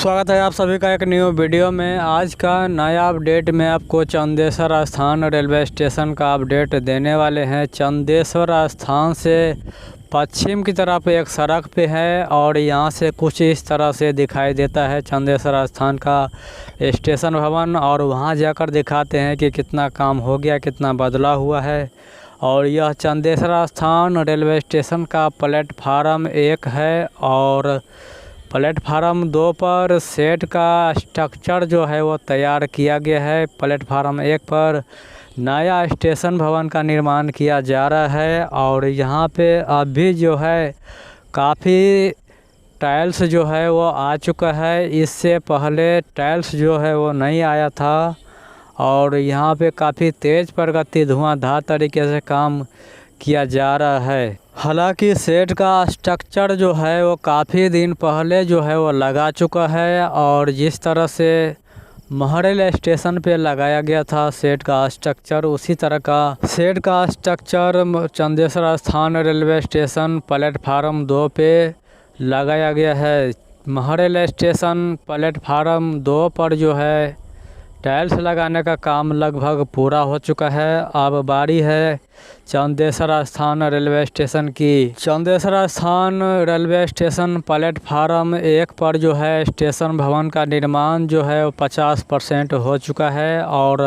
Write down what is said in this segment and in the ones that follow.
स्वागत है आप सभी का एक न्यू वीडियो में। आज का नया अपडेट में आपको चंदेश्वर स्थान रेलवे स्टेशन का अपडेट देने वाले हैं। चंदेश्वर स्थान से पश्चिम की तरफ एक सड़क पे है और यहाँ से कुछ इस तरह से दिखाई देता है चंदेश्वर स्थान का स्टेशन भवन। और वहाँ जाकर दिखाते हैं कि कितना काम हो गया, कितना बदला हुआ है। और यह चंदेश्वर स्थान रेलवे स्टेशन का प्लेटफार्म 1 है और प्लेटफार्म 2 पर सेट का स्ट्रक्चर जो है वो तैयार किया गया है। प्लेटफार्म 1 पर नया स्टेशन भवन का निर्माण किया जा रहा है और यहाँ पे अभी जो है काफ़ी टाइल्स जो है वो आ चुका है। इससे पहले टाइल्स जो है वो नहीं आया था और यहाँ पे काफ़ी तेज़ प्रगति धुआंधार तरीके से काम किया जा रहा है। हालांकि सेट का स्ट्रक्चर जो है वो काफ़ी दिन पहले जो है वो लगा चुका है और जिस तरह से महरेल स्टेशन पे लगाया गया था सेट का स्ट्रक्चर, उसी तरह का सेट का स्ट्रक्चर चंदेश्वर स्थान रेलवे स्टेशन प्लेटफार्म 2 पे लगाया गया है। महरेल स्टेशन प्लेटफार्म 2 पर जो है टाइल्स लगाने का काम लगभग पूरा हो चुका है। अब बारी है चंदेश्वर स्थान रेलवे स्टेशन की। चंदेश्वर स्थान रेलवे स्टेशन प्लेटफार्म 1 पर जो है स्टेशन भवन का निर्माण जो है वो 50% हो चुका है और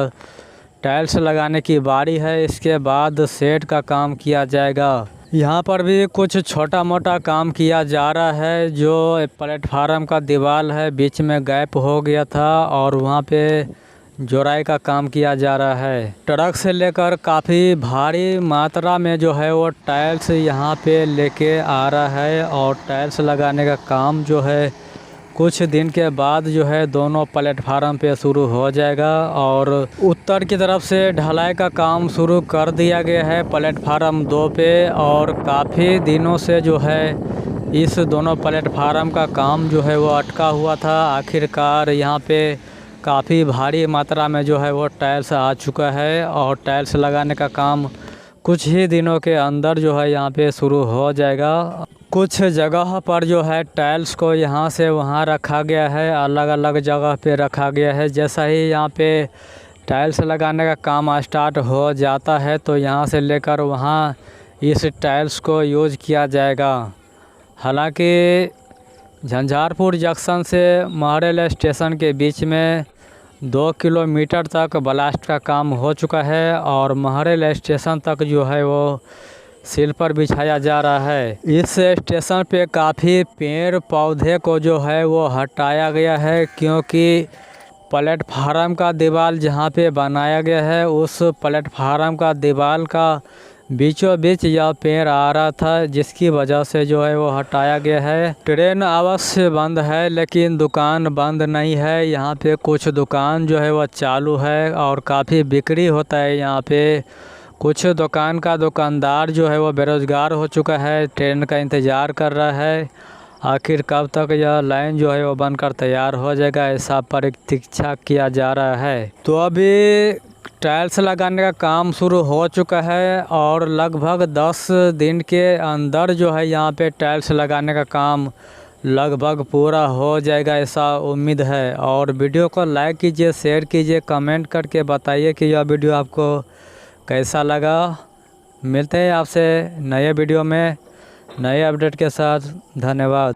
टाइल्स लगाने की बारी है। इसके बाद सेट का काम किया जाएगा। यहाँ पर भी कुछ छोटा मोटा काम किया जा रहा है। जो प्लेटफार्म का दीवार है बीच में गैप हो गया था और वहाँ पे जोड़ाई का काम किया जा रहा है। ट्रक से लेकर काफ़ी भारी मात्रा में जो है वो टाइल्स यहाँ पे लेके आ रहा है और टाइल्स लगाने का काम जो है कुछ दिन के बाद जो है दोनों प्लेटफार्म पे शुरू हो जाएगा। और उत्तर की तरफ से ढलाई का काम शुरू कर दिया गया है प्लेटफार्म 2 पे और काफ़ी दिनों से जो है इस दोनों प्लेटफार्म का काम जो है वो अटका हुआ था। आखिरकार यहाँ पे काफ़ी भारी मात्रा में जो है वो टाइल्स आ चुका है और टाइल्स लगाने का काम कुछ ही दिनों के अंदर जो है यहाँ पे शुरू हो जाएगा। कुछ जगह पर जो है टाइल्स को यहाँ से वहाँ रखा गया है, अलग अलग जगह पे रखा गया है। जैसा ही यहाँ पे टाइल्स लगाने का काम स्टार्ट हो जाता है तो यहाँ से लेकर वहाँ इस टाइल्स को यूज़ किया जाएगा। हालांकि झंझारपुर जंक्शन से महरेल स्टेशन के बीच में 2 किलोमीटर तक ब्लास्ट का काम हो चुका है और महरेल स्टेशन तक जो है वो स्लीपर बिछाया जा रहा है। इस स्टेशन पे काफ़ी पेड़ पौधे को जो है वो हटाया गया है क्योंकि प्लेटफार्म का दीवार जहाँ पे बनाया गया है उस प्लेटफार्म का दीवार का बीचों बीच यह पेड़ आ रहा था, जिसकी वजह से जो है वो हटाया गया है। ट्रेन अवश्य बंद है लेकिन दुकान बंद नहीं है। यहाँ पे कुछ दुकान जो है वो चालू है और काफ़ी बिक्री होता है यहाँ पे। कुछ दुकान का दुकानदार जो है वो बेरोज़गार हो चुका है, ट्रेन का इंतज़ार कर रहा है आखिर कब तक यह लाइन जो है वो बनकर तैयार हो जाएगा, ऐसा प्रतीक्षा किया जा रहा है। तो अभी टाइल्स लगाने का काम शुरू हो चुका है और लगभग 10 दिन के अंदर जो है यहाँ पे टाइल्स लगाने का काम लगभग पूरा हो जाएगा, ऐसा उम्मीद है। और वीडियो को लाइक कीजिए, शेयर कीजिए, कमेंट करके बताइए कि यह वीडियो आपको कैसा लगा। मिलते हैं आपसे नए वीडियो में नए अपडेट के साथ। धन्यवाद।